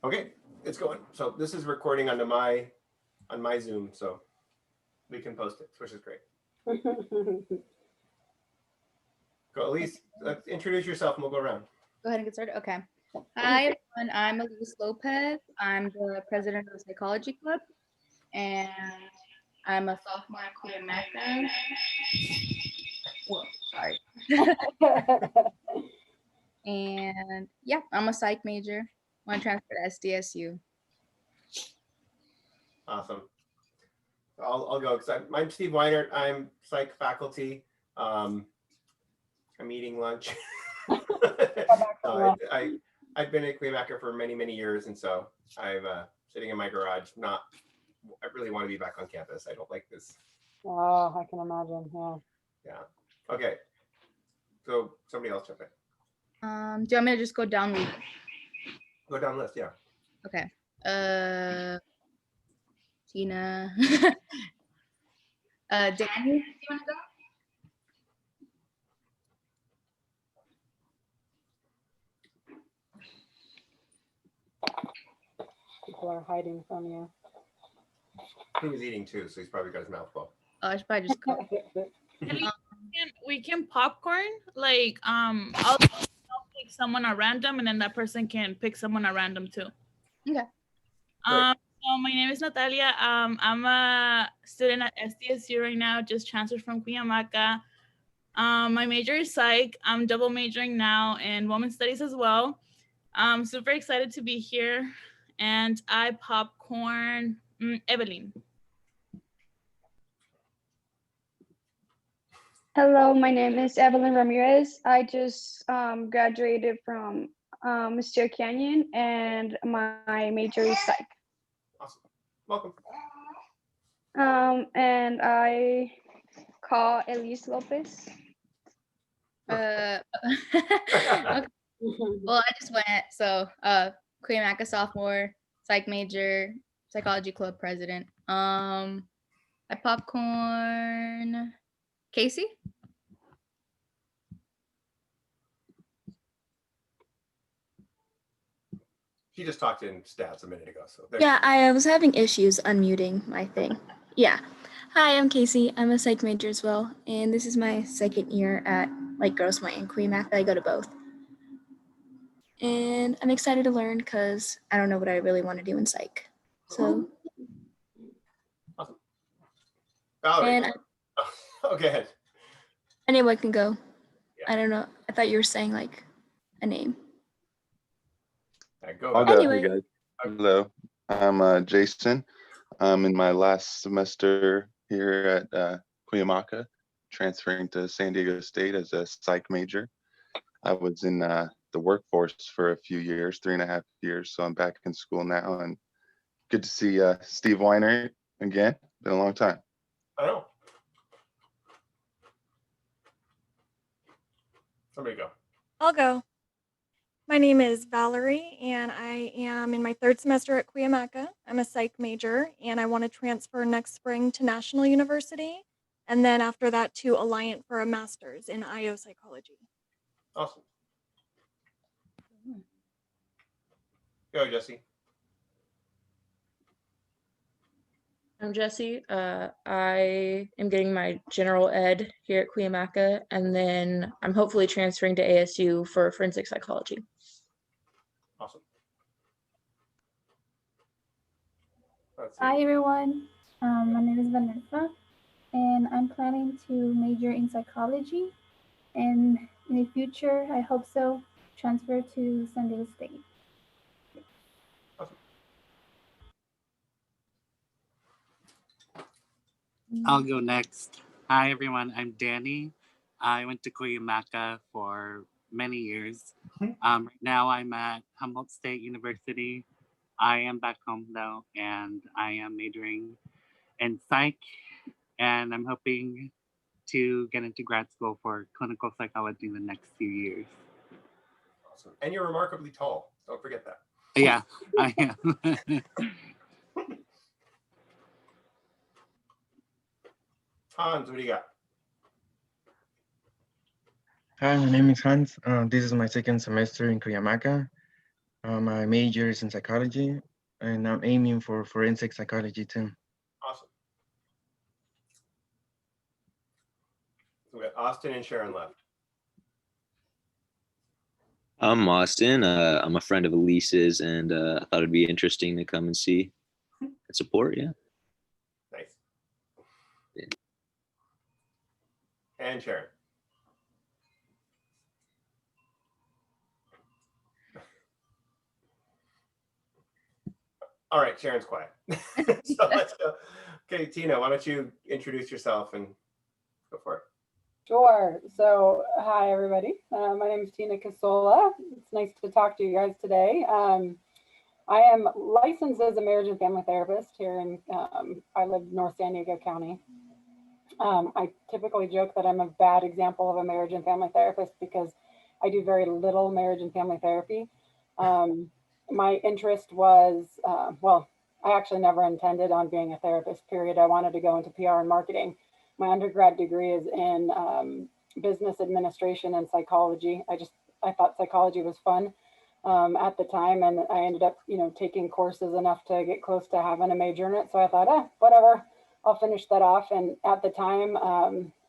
Okay, it's going. So this is recording on my Zoom, so we can post it, which is great. Go, Elise. Introduce yourself, and we'll go around. Go ahead and get started. Okay. Hi, everyone. I'm Elise Lopez. I'm the president of the Psychology Club, and I'm a sophomore at Cuyamaca. Whoa, sorry. And yeah, I'm a psych major. Want to transfer to SDSU. Awesome. I'll go because I'm Steve Weinert. I'm psych faculty. I'm eating lunch. I've been at Cuyamaca for many years, and so I'm sitting in my garage. I really want to be back on campus. I don't like this. Oh, I can imagine. Yeah. Okay. So somebody else jump in. Do you want me to just go down? Go down the list. Yeah. Okay. Tina. Danny, do you want to go? People are hiding from you. He was eating too, so he's probably got his mouth full. Oh, I should probably just go. We can popcorn. Like I'll pick someone at random, and then that person can pick someone at random too. Okay. So my name is Natalia. I'm a student at SDSU right now, just transferred from Cuyamaca. My major is psych. I'm double majoring now in women's studies as well. I'm super excited to be here, and I popcorn Evelyn. Hello, my name is Evelyn Ramirez. I just graduated from Mystere Canyon, and my major is psych. Awesome. Welcome. And I call Elise Lopez. Okay. Well, I just went. So, Cuyamaca sophomore, psych major, psychology club president. I popcorn Casey. He just talked in stats a minute ago. So yeah, I was having issues unmuting my thing. Yeah. Hi, I'm Casey. I'm a psych major as well, and this is my second year at Grossmont and Cuyamaca. I go to both. And I'm excited to learn because I don't know what I really want to do in psych. So. Awesome. Valerie. And go ahead. Anyone can go. Yeah. I don't know. I thought you were saying like a name. I'll go. Anyway. Hey guys. Hello. I'm Jason. I'm in my last semester here at Cuyamaca, transferring to San Diego State as a psych major. I was in the workforce for a few years, 3.5 years, so I'm back in school now, and good to see Steve Weiner again. Been a long time. I know. Somebody go. I'll go. My name is Valerie, and I am in my 3rd semester at Cuyamaca. I'm a psych major, and I want to transfer next spring to National University, and then after that to Alliant for a master's in IO psychology. Awesome. Go, Jesse. I'm Jesse. I am getting my general ed here at Cuyamaca, and then I'm hopefully transferring to ASU for forensic psychology. Awesome. Hi, everyone. My name is Vanessa, and I'm planning to major in psychology, and in the future, I hope so, transfer to San Diego State. Awesome. I'll go next. Hi, everyone. I'm Danny. I went to Cuyamaca for many years. Right now, I'm at Humboldt State University. I am back home, though, and I am majoring in psych, and I'm hoping to get into grad school for clinical psychology in the next few years. Awesome. And you're remarkably tall. Don't forget that. Yeah, I am. Hans, what do you got? Hi, my name is Hans. This is my 2nd semester in Cuyamaca. My major is in psychology, and I'm aiming for forensic psychology too. Awesome. So we got Austin and Sharon left. I'm Austin. I'm a friend of Elise's, and I thought it'd be interesting to come and see and support. Yeah. Nice. Yeah. And Sharon. All right, Sharon's quiet. So let's go. Okay, Tina, why don't you introduce yourself and go for it. Sure. So, hi, everybody. My name is Tina Casola. It's nice to talk to you guys today. I am licensed as a marriage and family therapist here in, I live in North San Diego County. I typically joke that I'm a bad example of a marriage and family therapist because I do very little marriage and family therapy. My interest was, well, I actually never intended on being a therapist, period. I wanted to go into PR and marketing. My undergrad degree is in business administration and psychology. I thought psychology was fun at the time, and I ended up, taking courses enough to get close to having a major in it. So I thought, whatever, I'll finish that off. And at the time,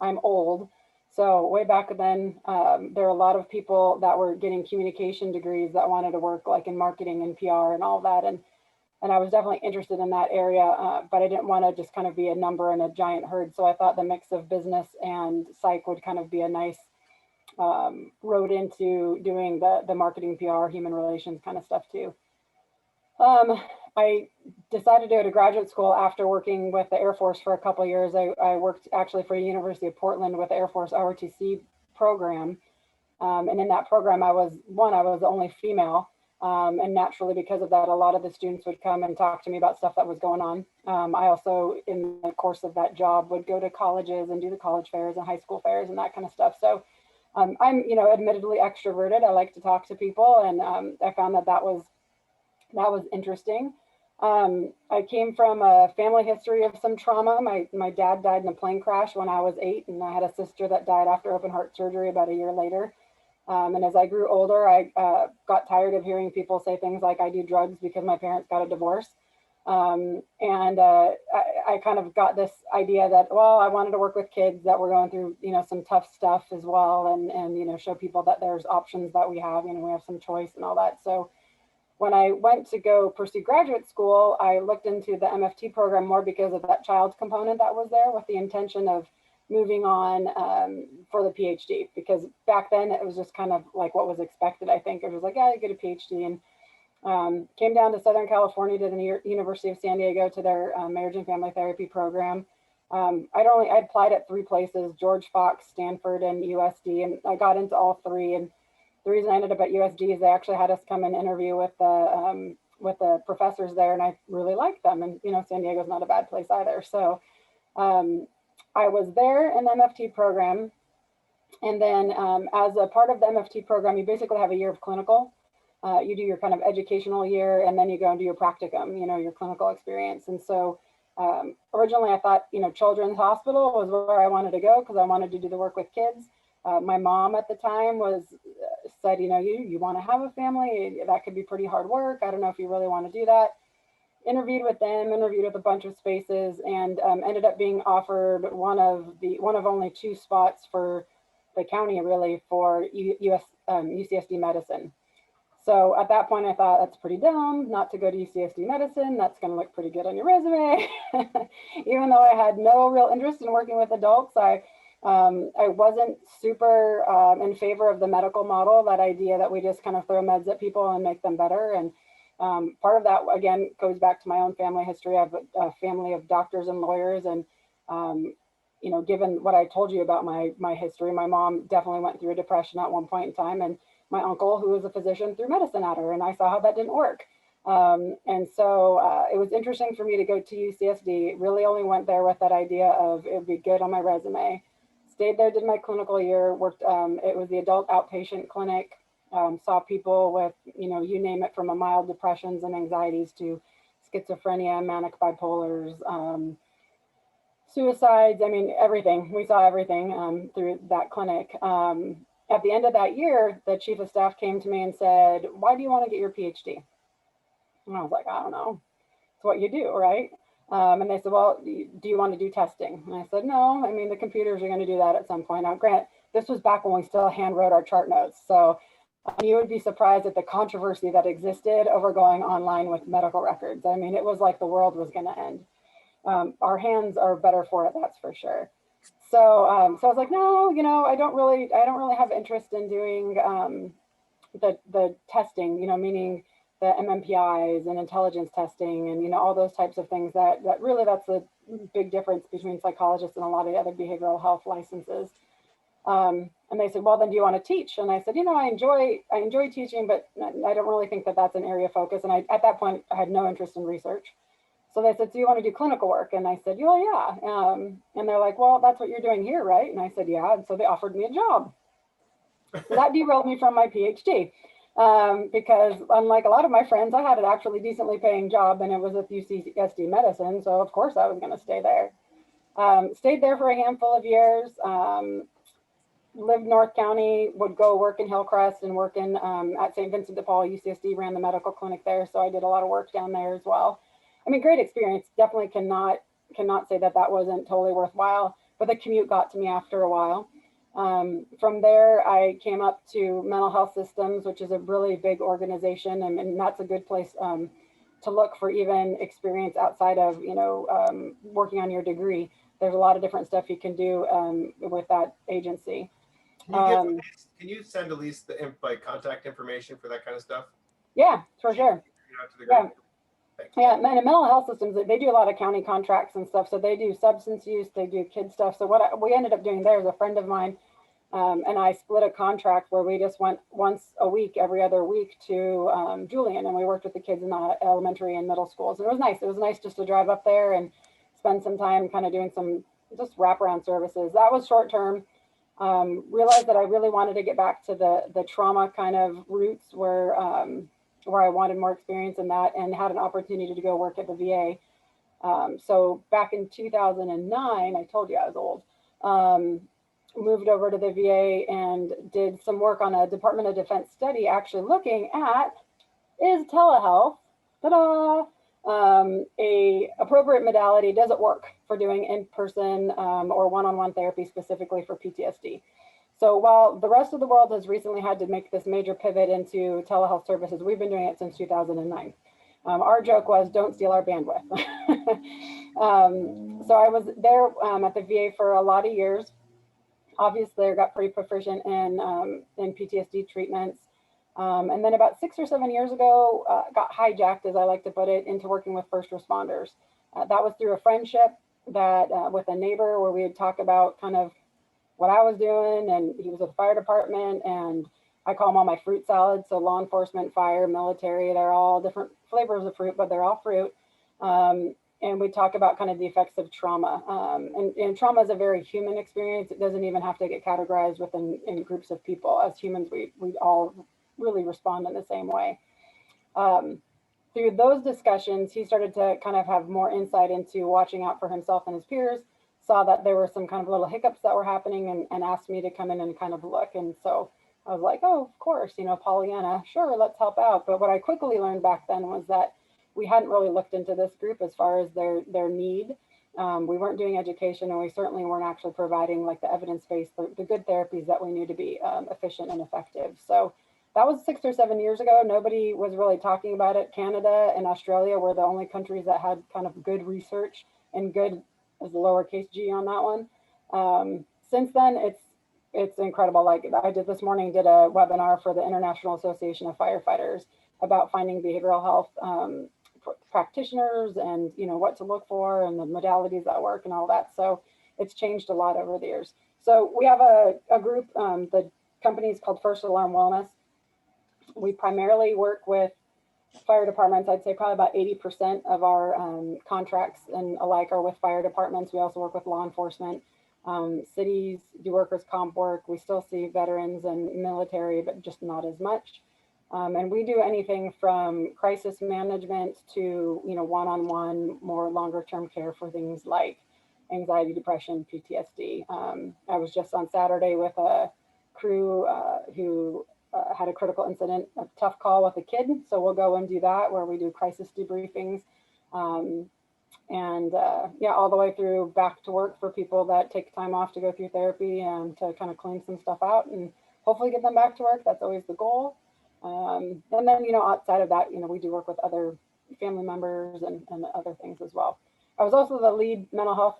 I'm old. So way back then, there were a lot of people that were getting communication degrees that wanted to work like in marketing and PR and all that. And I was definitely interested in that area, but I didn't want to just kind of be a number in a giant herd. So I thought the mix of business and psych would kind of be a nice road into doing the marketing, PR, human relations kind of stuff too. I decided to go to graduate school after working with the Air Force for a couple of years. I worked actually for the University of Portland with the Air Force ROTC program. And in that program, I was the only female. And naturally, because of that, a lot of the students would come and talk to me about stuff that was going on. I also, in the course of that job, would go to colleges and do the college fairs and high school fairs and that kind of stuff. So I'm, admittedly extroverted. I like to talk to people, and I found that was interesting. I came from a family history of some trauma. My dad died in a plane crash when I was 8, and I had a sister that died after open heart surgery about a year later. And as I grew older, I got tired of hearing people say things like I do drugs because my parents got a divorce. I kind of got this idea that, well, I wanted to work with kids that were going through, some tough stuff as well, and show people that there's options that we have, we have some choice and all that. So when I went to go pursue graduate school, I looked into the MFT program more because of that child component that was there, with the intention of moving on for the PhD, because back then it was just kind of like what was expected. I think it was like, yeah, you get a PhD, and came down to Southern California to the University of San Diego to their marriage and family therapy program. I applied at 3 places: George Fox, Stanford, and USD, and I got into all 3. And the reason I ended up at USD is they actually had us come and interview with the professors there, and I really liked them. And San Diego's not a bad place either. So I was there in the MFT program, and then as a part of the MFT program, you basically have a year of clinical. You do your kind of educational year, and then you go and do your practicum, your clinical experience. And so originally I thought, Children's Hospital was where I wanted to go because I wanted to do the work with kids. My mom at the time said, you want to have a family, that could be pretty hard work. I don't know if you really want to do that. Interviewed with them, interviewed with a bunch of spaces, and ended up being offered one of only 2 spots for the county, really, for UCSD medicine. So at that point, I thought, that's pretty dumb not to go to UCSD medicine. That's going to look pretty good on your resume. Even though I had no real interest in working with adults, I wasn't super in favor of the medical model, that idea that we just kind of throw meds at people and make them better. And part of that, again, goes back to my own family history. I have a family of doctors and lawyers. And, given what I told you about my history, my mom definitely went through a depression at one point in time. And my uncle, who was a physician, threw medicine at her. And I saw how that didn't work. And so it was interesting for me to go to UCSD. Really only went there with that idea of it would be good on my resume. Stayed there, did my clinical year, worked, it was the adult outpatient clinic, saw people with, you name it, from a mild depressions and anxieties to schizophrenia, manic bipolars, suicides. I mean, everything. We saw everything through that clinic. at the end of that year, the chief of staff came to me and said, "Why do you want to get your PhD?" And I was like, "I don't know. It's what you do, right?" And they said, "Well, do you want to do testing?" And I said, "No, I mean, the computers are going to do that at some point." Now, grant, this was back when we still hand wrote our chart notes. So you would be surprised at the controversy that existed over going online with medical records. I mean, it was like the world was going to end. Our hands are better for it, that's for sure. So, so I was like, no, you know, I don't really have interest in doing the testing, you know, meaning the MMPIs and intelligence testing and, you know, all those types of things that really, that's the big difference between psychologists and a lot of the other behavioral health licenses. And they said, "Well, then do you want to teach?" And I said, "You know, I enjoy teaching, but I don't really think that that's an area of focus." And at that point, I had no interest in research. So they said, "Do you want to do clinical work?" And I said, "Yeah." And they're like, "Well, that's what you're doing here, right?" And I said, "Yeah." And so they offered me a job. So that derailed me from my PhD. Because unlike a lot of my friends, I had an actually decently paying job, and it was with UCSD medicine. So of course I was going to stay there. Stayed there for a handful of years. Lived North County, would go work in Hillcrest and work in at St. Vincent de Paul. UCSD ran the medical clinic there, so I did a lot of work down there as well. I mean, great experience. Definitely cannot say that wasn't totally worthwhile, but the commute got to me after a while. From there, I came up to Mental Health Systems, which is a really big organization, and that's a good place to look for even experience outside of, you know, working on your degree. There's a lot of different stuff you can do with that agency. Can you send Elise the contact information for that kind of stuff? Yeah, for sure. Yeah. Yeah, and in mental health systems, they do a lot of county contracts and stuff. So they do substance use, they do kid stuff. So what we ended up doing there is a friend of mine and I split a contract where we just went once a week, every other week to Julian, and we worked with the kids in the elementary and middle schools. And it was nice. It was nice just to drive up there and spend some time kind of doing some just wraparound services. That was short term. Realized that I really wanted to get back to the trauma kind of roots where I wanted more experience in that, and had an opportunity to go work at the VA. So back in 2009, I told you I was old, moved over to the VA and did some work on a Department of Defense study, actually looking at, is telehealth, ta-da, a appropriate modality? Does it work for doing in-person or one-on-one therapy specifically for PTSD? So while the rest of the world has recently had to make this major pivot into telehealth services, we've been doing it since 2009. Our joke was, don't steal our bandwidth. So I was there at the VA for a lot of years. Obviously, I got pretty proficient in PTSD treatments. And then about 6 or 7 years ago, got hijacked, as I like to put it, into working with first responders. That was through a friendship that with a neighbor where we would talk about kind of what I was doing, and he was with the fire department, and I call them all my fruit salads. So law enforcement, fire, military, they're all different flavors of fruit, but they're all fruit. And we talk about kind of the effects of trauma. And trauma is a very human experience. It doesn't even have to get categorized within in groups of people. As humans, we all really respond in the same way. Through those discussions, he started to kind of have more insight into watching out for himself and his peers, saw that there were some kind of little hiccups that were happening, and asked me to come in and kind of look. And so I was like, oh, of course, you know, Pollyanna, sure, let's help out. But what I quickly learned back then was that we hadn't really looked into this group as far as their need. We weren't doing education, and we certainly weren't actually providing like the evidence-based, the good therapies that we knew to be efficient and effective. So that was 6 or 7 years ago. Nobody was really talking about it. Canada and Australia were the only countries that had kind of good research, and good as a lowercase g on that one. Since then, it's incredible. Like I did this morning, did a webinar for the International Association of Firefighters about finding behavioral health practitioners, and you know what to look for, and the modalities that work and all that. So it's changed a lot over the years. So we have a group, the company is called First Alarm Wellness. We primarily work with fire departments. I'd say probably about 80% of our contracts and alike are with fire departments. We also work with law enforcement. Cities do workers' comp work. We still see veterans and military, but just not as much. And we do anything from crisis management to, you know, one-on-one, more longer-term care for things like anxiety, depression, PTSD. I was just on Saturday with a crew who had a critical incident, a tough call with a kid. So we'll go and do that where we do crisis debriefings. Yeah, all the way through back to work for people that take time off to go through therapy and to kind of clean some stuff out and hopefully get them back to work. That's always the goal. And then, you know, outside of that, you know, we do work with other family members and other things as well. I was also the lead mental health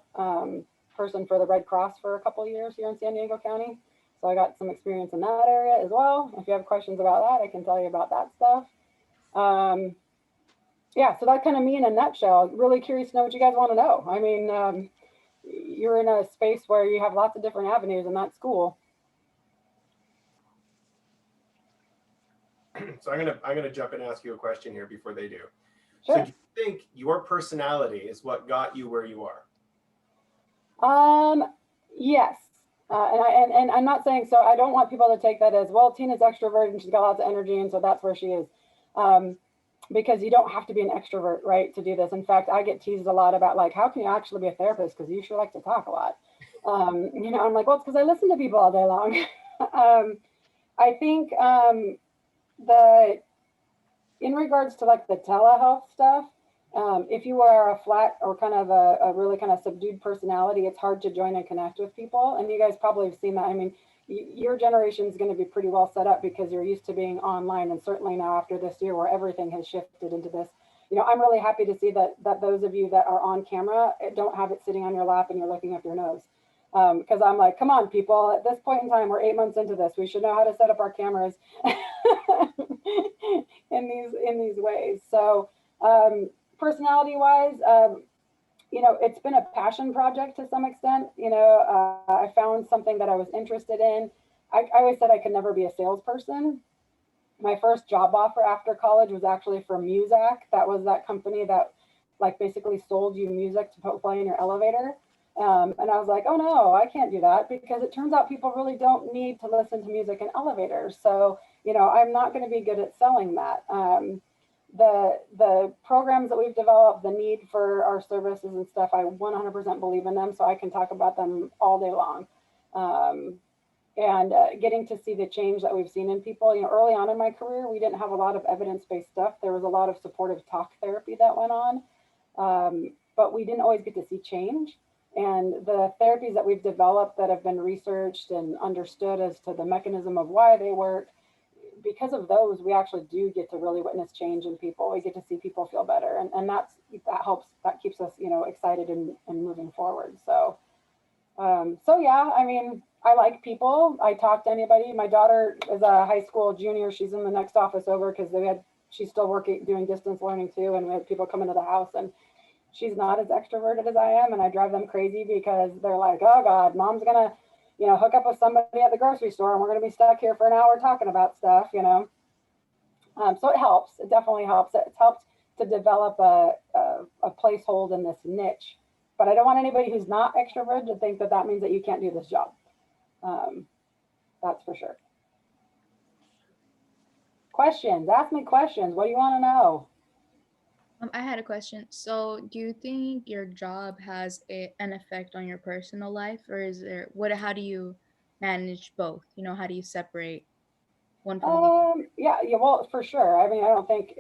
person for the Red Cross for a couple of years here in San Diego County. So I got some experience in that area as well. If you have questions about that, I can tell you about that stuff. Yeah, so that's kind of me in a nutshell. Really curious to know what you guys want to know. I mean, you're in a space where you have lots of different avenues, and that's cool. So I'm gonna jump in and ask you a question here before they do. Sure. So do you think your personality is what got you where you are? Yes. And I'm not saying, so I don't want people to take that as, well, Tina's extroverted and she's got lots of energy and so that's where she is. Because you don't have to be an extrovert, right, to do this. In fact, I get teased a lot about like, how can you actually be a therapist? Because you sure like to talk a lot. You know, I'm like, well, it's because I listen to people all day long. I think in regards to like the telehealth stuff, if you are a flat or kind of a really kind of subdued personality, it's hard to join and connect with people. And you guys probably have seen that. I mean, your generation is going to be pretty well set up because you're used to being online. And certainly now after this year where everything has shifted into this, you know, I'm really happy to see that those of you that are on camera don't have it sitting on your lap and you're looking up your nose. Because I'm like, come on, people, at this point in time, we're 8 months into this. We should know how to set up our cameras in these ways. So personality wise, you know, it's been a passion project to some extent. You know, I found something that I was interested in. I always said I could never be a salesperson. My first job offer after college was actually from Muzak. That was that company that like basically sold you music to play in your elevator. And I was like, oh no, I can't do that because it turns out people really don't need to listen to music in elevators. So, you know, I'm not going to be good at selling that. The programs that we've developed, the need for our services and stuff, I 100% believe in them. So I can talk about them all day long. Getting to see the change that we've seen in people, you know, early on in my career, we didn't have a lot of evidence-based stuff. There was a lot of supportive talk therapy that went on, but we didn't always get to see change. And the therapies that we've developed that have been researched and understood as to the mechanism of why they work, because of those, we actually do get to really witness change in people. We get to see people feel better. And that helps, that keeps us, you know, excited and moving forward. So, yeah, I mean, I like people. I talk to anybody. My daughter is a high school junior. She's in the next office over because she's still working, doing distance learning too. And we had people come into the house and she's not as extroverted as I am. And I drive them crazy because they're like, oh God, mom's going to, you know, hook up with somebody at the grocery store and we're going to be stuck here for an hour talking about stuff, you know? So it helps. It definitely helps. It's helped to develop a placehold in this niche. But I don't want anybody who's not extroverted to think that that means that you can't do this job. That's for sure. Questions? Ask me questions. What do you want to know? I had a question. So do you think your job has an effect on your personal life, or is there how do you manage both? You know, how do you separate one from the other? Yeah, well, for sure. I mean, I don't think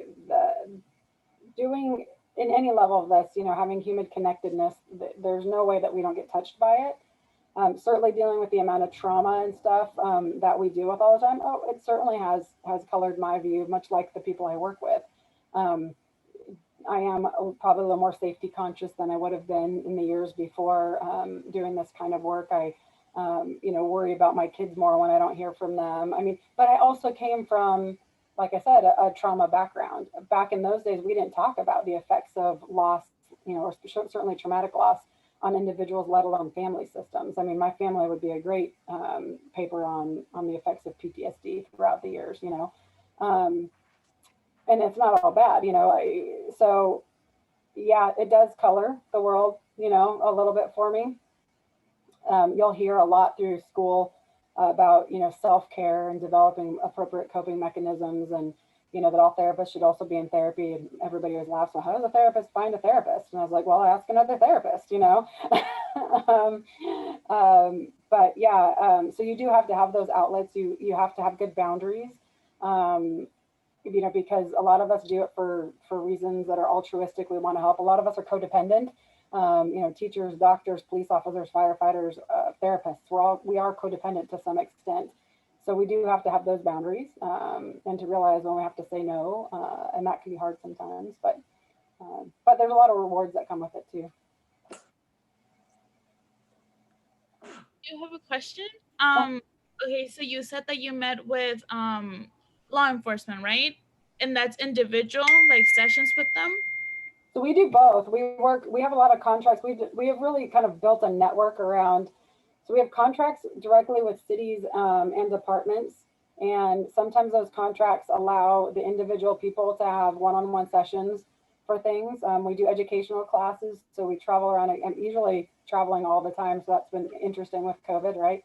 doing in any level of this, you know, having human connectedness, there's no way that we don't get touched by it. Certainly dealing with the amount of trauma and stuff that we deal with all the time. Oh, it certainly has colored my view, much like the people I work with. I am probably a little more safety conscious than I would have been in the years before doing this kind of work. I, you know, worry about my kids more when I don't hear from them. I mean, but I also came from, like I said, a trauma background. Back in those days, we didn't talk about the effects of loss, you know, or certainly traumatic loss on individuals, let alone family systems. I mean, my family would be a great paper on the effects of PTSD throughout the years, you know. And it's not all bad, you know. So yeah, it does color the world, you know, a little bit for me. You'll hear a lot through school about, you know, self-care and developing appropriate coping mechanisms, and, you know, that all therapists should also be in therapy. And everybody always laughs, well, how does a therapist find a therapist? And I was like, well, ask another therapist, you know. But yeah, so you do have to have those outlets. You have to have good boundaries. Because a lot of us do it for reasons that are altruistic. We want to help. A lot of us are codependent. Teachers, doctors, police officers, firefighters, therapists. We are codependent to some extent. So we do have to have those boundaries and to realize when we have to say no, and that can be hard sometimes. But there's a lot of rewards that come with it too. You have a question? Okay, so you said that you met with law enforcement, right? And that's individual, like sessions with them? So we do both. We have a lot of contracts. We have really kind of built a network around, so we have contracts directly with cities and departments. And sometimes those contracts allow the individual people to have one-on-one sessions for things. We do educational classes. So we travel around. I'm usually traveling all the time. So that's been interesting with COVID, right?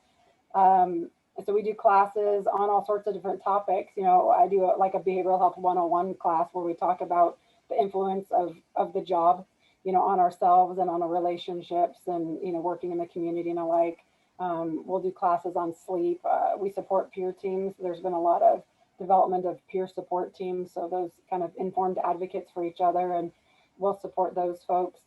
So we do classes on all sorts of different topics. I do like a behavioral health 101 class where we talk about the influence of the job, on ourselves and on our relationships and, working in the community and alike. We'll do classes on sleep. We support peer teams. There's been a lot of development of peer support teams. So those kind of informed advocates for each other, and we'll support those folks.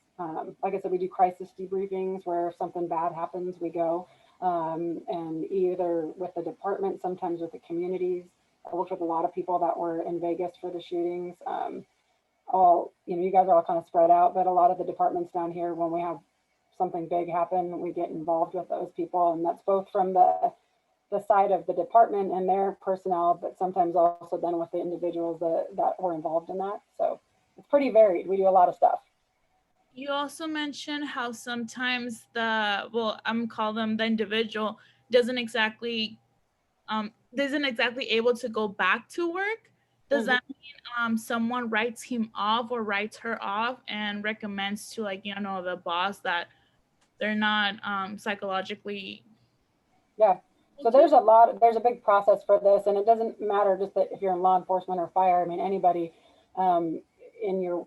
Like I said, we do crisis debriefings where if something bad happens, we go. And either with the department, sometimes with the communities. I worked with a lot of people that were in Vegas for the shootings. You guys are all kind of spread out, but a lot of the departments down here, when we have something big happen, we get involved with those people. And that's both from the side of the department and their personnel, but sometimes also then with the individuals that were involved in that. So it's pretty varied. We do a lot of stuff. You also mentioned how sometimes I'm call them the individual isn't exactly able to go back to work. Does that mean someone writes him off or writes her off and recommends to the boss that they're not psychologically? Yeah. So there's a big process for this, and it doesn't matter just that if you're in law enforcement or fire. I mean, anybody in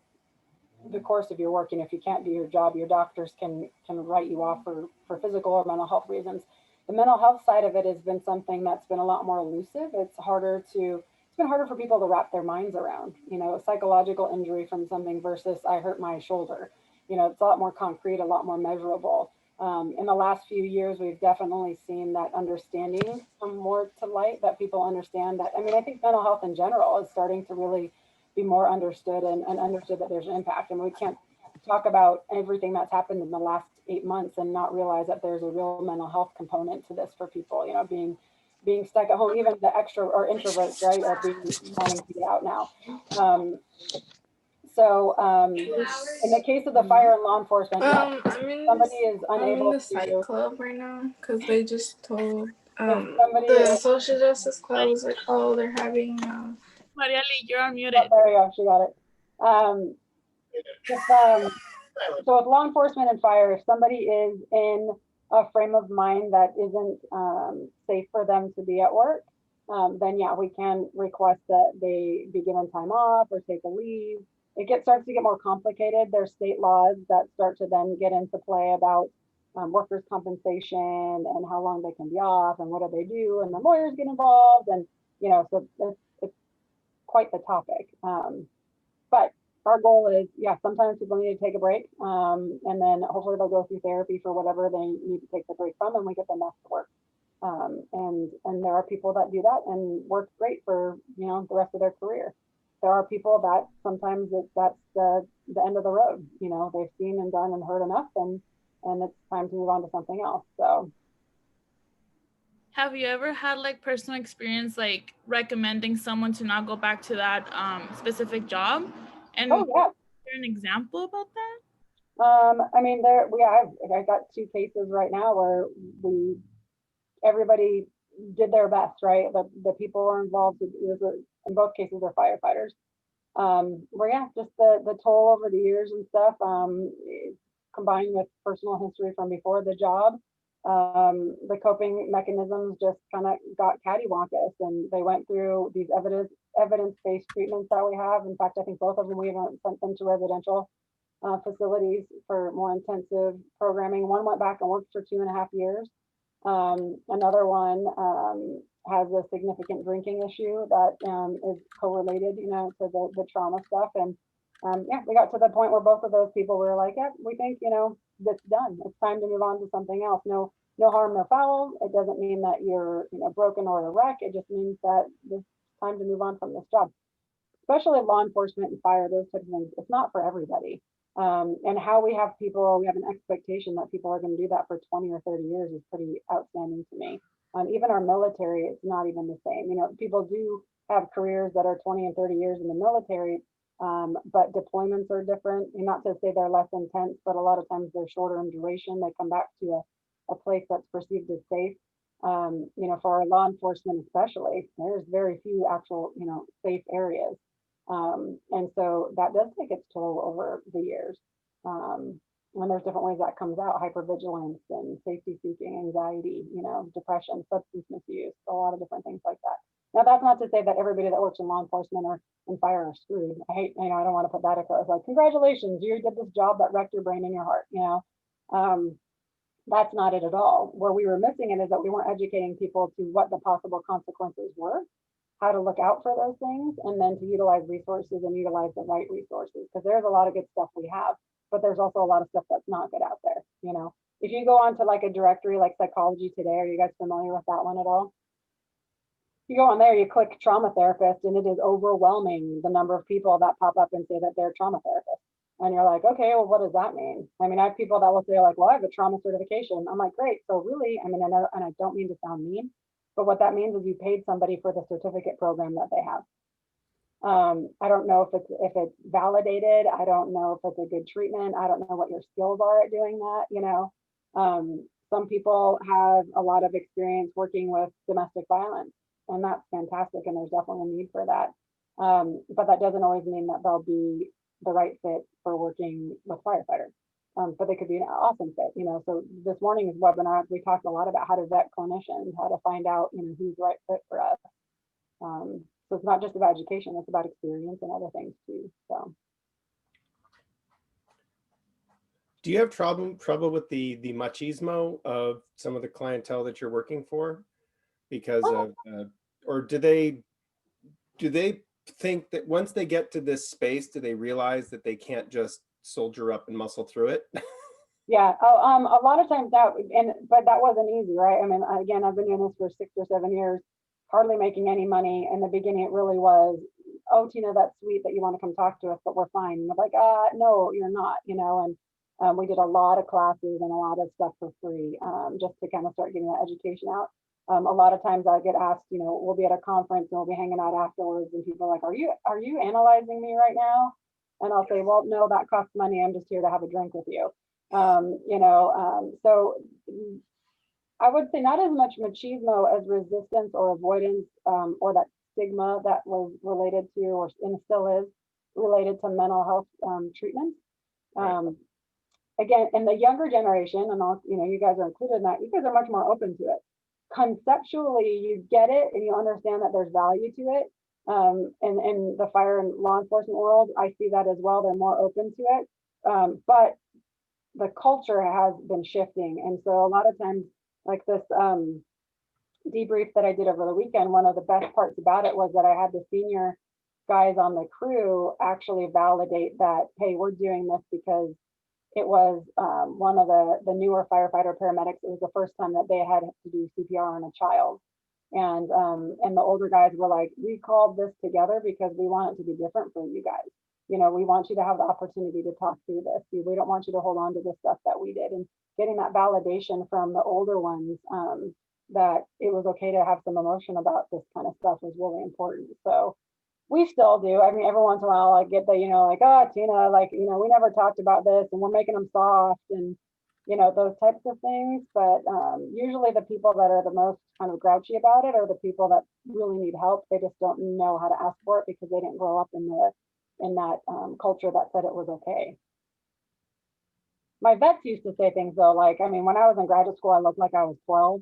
the course of your working, if you can't do your job, your doctors can write you off for physical or mental health reasons. The mental health side of it has been something that's been a lot more elusive. It's been harder for people to wrap their minds around, a psychological injury from something versus I hurt my shoulder. It's a lot more concrete, a lot more measurable. In the last few years, we've definitely seen that understanding come more to light, that people understand that. I mean, I think mental health in general is starting to really be more understood and understood that there's an impact. And we can't talk about everything that's happened in the last 8 months and not realize that there's a real mental health component to this for people, being stuck at home, even the extra or introverts, right, are wanting to get out now. In the case of the fire and law enforcement, somebody is unable I'm in the psych club right now because they just told the social justice club was like, oh, they're having Mariali, you're unmuted. Oh, there you go, she got it. So with law enforcement and fire, if somebody is in a frame of mind that isn't safe for them to be at work, then yeah, we can request that they be given time off or take a leave. It starts to get more complicated. There's state laws that start to then get into play about workers' compensation and how long they can be off and what do they do, and the lawyers get involved, and so it's quite the topic. But our goal is, yeah, sometimes people need to take a break, and then hopefully they'll go through therapy for whatever they need to take the break from, and we get them back to work. And there are people that do that and work great for the rest of their career. There are people that sometimes that's the end of the road. They've seen and done and heard enough, and it's time to move on to something else. So, have you ever had personal experience recommending someone to not go back to that specific job? And oh yeah, is there an example about that? I mean, I got 2 cases right now where everybody did their best, right? The people were involved. In both cases, they're firefighters. Where yeah, just the toll over the years and stuff, combined with personal history from before the job, the coping mechanisms just kind of got cattywampus, and they went through these evidence-based treatments that we have. In fact, I think both of them we even sent them to residential facilities for more intensive programming. One went back and worked for 2.5 years. Another one has a significant drinking issue that is correlated, to the trauma stuff. And yeah, we got to the point where both of those people were like, yeah, we think, that's done. It's time to move on to something else. No harm, no foul. It doesn't mean that you're, broken or a wreck. It just means that it's time to move on from this job. Especially law enforcement and fire, those types of things. It's not for everybody. And how we have an expectation that people are going to do that for 20 or 30 years is pretty outstanding to me. Even our military, it's not even the same. People do have careers that are 20 and 30 years in the military, but deployments are different. And not to say they're less intense, but a lot of times they're shorter in duration. They come back to a place that's perceived as safe. For our law enforcement especially, there's very few actual, safe areas. And so that does take its toll over the years. And there's different ways that comes out: hypervigilance and safety seeking, anxiety, depression, substance misuse, a lot of different things like that. Now, that's not to say that everybody that works in law enforcement or in fire are screwed. I don't want to put that across. Like, congratulations, you did this job that wrecked your brain and your heart. That's not it at all. Where we were missing it is that we weren't educating people to what the possible consequences were, how to look out for those things, and then to utilize resources and utilize the right resources. Because there's a lot of good stuff we have, but there's also a lot of stuff that's not good out there. If you go onto like a directory like Psychology Today, are you guys familiar with that one at all? You go on there, you click trauma therapist, and it is overwhelming the number of people that pop up and say that they're trauma therapists. And you're like, okay, well, what does that mean? I mean, I have people that will say like, well, I have a trauma certification. I'm like, great. So really, I know, and I don't mean to sound mean, but what that means is you paid somebody for the certificate program that they have. I don't know if it's validated. I don't know if it's a good treatment. I don't know what your skills are at doing that. Some people have a lot of experience working with domestic violence, and that's fantastic. And there's definitely a need for that. But that doesn't always mean that they'll be the right fit for working with firefighters. But they could be an awesome fit. So this morning's webinar, we talked a lot about how to vet clinicians, how to find out, who's the right fit for us. So it's not just about education, it's about experience and other things too. So. Do you have trouble with the machismo of some of the clientele that you're working for? Because of, or do they think that once they get to this space, do they realize that they can't just soldier up and muscle through it? Yeah. A lot of times but that wasn't easy, right? I mean, again, I've been doing this for 6 or 7 years, hardly making any money. In the beginning, it really was, oh, Tina, that's sweet that you want to come talk to us, but we're fine. And I'm like, no, you're not, and we did a lot of classes and a lot of stuff for free, just to kind of start getting that education out. A lot of times I get asked, we'll be at a conference and we'll be hanging out afterwards, and people are like, are you analyzing me right now? And I'll say, well, no, that costs money. I'm just here to have a drink with you. So I would say not as much machismo as resistance or avoidance, or that stigma that was related to, and still is related to, mental health treatments. Again, in the younger generation, and all, you guys are included in that, you guys are much more open to it. Conceptually, you get it and you understand that there's value to it. And in the fire and law enforcement world, I see that as well. They're more open to it. But the culture has been shifting. And so a lot of times, like this debrief that I did over the weekend, one of the best parts about it was that I had the senior guys on the crew actually validate that, hey, we're doing this because it was one of the newer firefighter paramedics. It was the first time that they had to do CPR on a child. And the older guys were like, we called this together because we want it to be different for you guys. We want you to have the opportunity to talk through this. We don't want you to hold on to the stuff that we did. And getting that validation from the older ones, that it was okay to have some emotion about this kind of stuff was really important. So we still do. I mean, every once in a while I get the, like, oh, Tina, like, we never talked about this and we're making them soft and, those types of things. But usually the people that are the most kind of grouchy about it are the people that really need help. They just don't know how to ask for it because they didn't grow up in that culture that said it was okay. My vets used to say things though, like, I mean, when I was in graduate school, I looked like I was 12.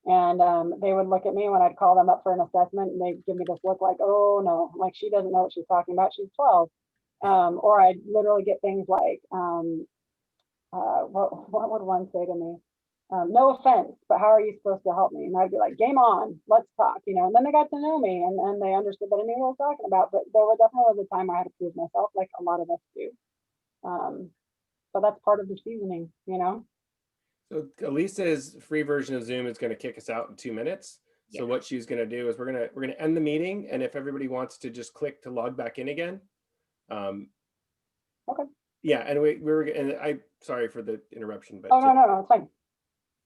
And they would look at me when I'd call them up for an assessment, and they'd give me this look like, oh no, like she doesn't know what she's talking about. She's 12. Or I'd literally get things like, what would one say to me? No offense, but how are you supposed to help me? And I'd be like, game on, let's talk, you know. And then they got to know me, and they understood that I knew what I was talking about. But there was definitely a time I had to prove myself, like a lot of us do. But that's part of the seasoning, you know. So Elisa's free version of Zoom is going to kick us out in 2 minutes. So what she's going to do is we're going to end the meeting, and if everybody wants to just click to log back in again. Okay. Yeah, and and I sorry for the interruption, but oh no, it's fine.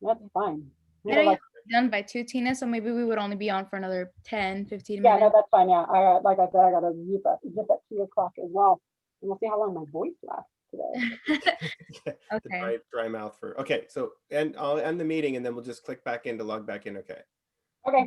That's fine. I know you have to be done by 2, Tina, so maybe we would only be on for another 10, 15 minutes. Yeah, no, that's fine. Yeah, like I said, I gotta zip at 2 o'clock as well, and we'll see how long my voice lasts today. Okay. Dry mouth for okay. So and I'll end the meeting, and then we'll just click back in to log back in. Okay. Okay.